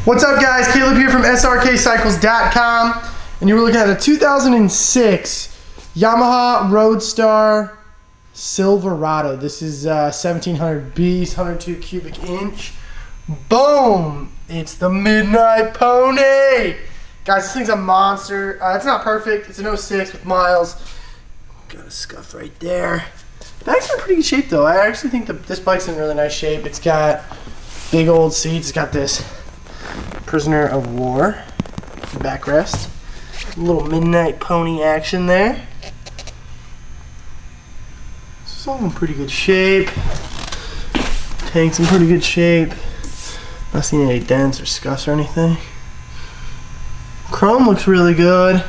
What's up, guys? Caleb here from Srkcycles.com, and you were looking at a 2006 Yamaha Roadstar Silverado. This is 1700 beast, 102 cubic inch. Boom! It's the Midnight Pony! Guys, this thing's a monster. It's not perfect. It's an 06 with miles. Got a scuff right there. Bike's in pretty good shape, though. I actually think this bike's in really nice shape. It's got big old seats. It's got this prisoner of war backrest. A little Midnight Pony action there. It's all in pretty good shape. Tank's in pretty good shape. Not seeing any dents or scuffs or anything. Chrome looks really good.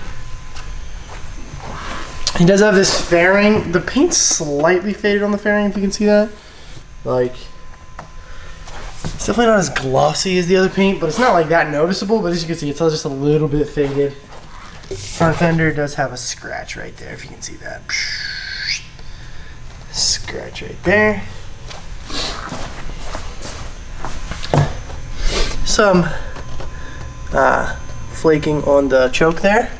He does have this fairing. The paint's slightly faded on the fairing, if you can see that. Like, it's definitely not as glossy as the other paint, but it's not like that noticeable. But as you can see, it's just a little bit faded. Front fender does have a scratch right there, if you can see that. Scratch right there. Some flaking on the choke there.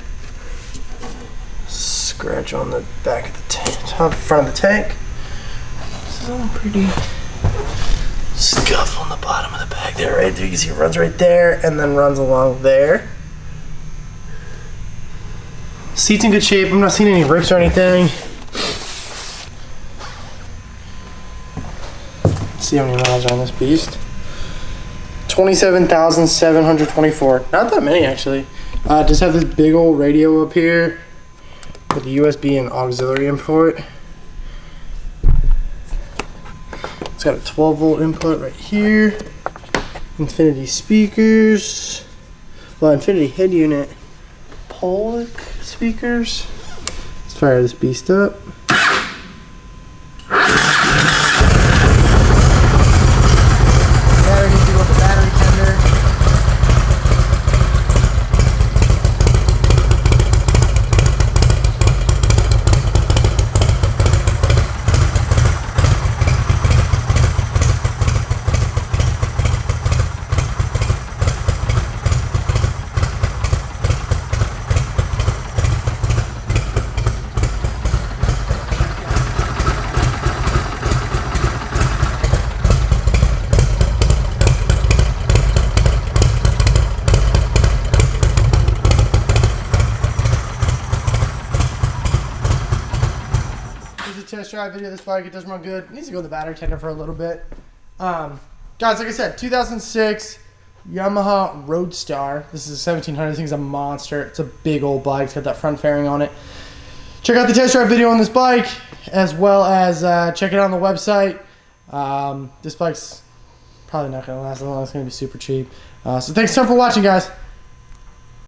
Scratch on the back of the top front of the tank. Some pretty scuff on the bottom of the bag there, right there. You can see it runs right there and then runs along there. Seat's in good shape. I'm not seeing any rips or anything. Let's see how many miles are on this beast. 27,724. Not that many, actually. Just have this big old radio up here with the USB and auxiliary input. It's got a 12 volt input right here. Infinity speakers. Well, Infinity head unit. Pollock speakers. Let's fire this beast up. Battery needs to go with the battery tender. Test drive video of this bike. It does run good. It needs to go in the battery tender for a little bit. Guys, like I said, 2006 Yamaha Roadstar. This is a 1700. This thing's a monster. It's a big old bike. It's got that front fairing on it. Check out the test drive video on this bike, as well as check it out on the website. This bike's probably not going to last long. It's going to be super cheap. So thanks a ton for watching, guys.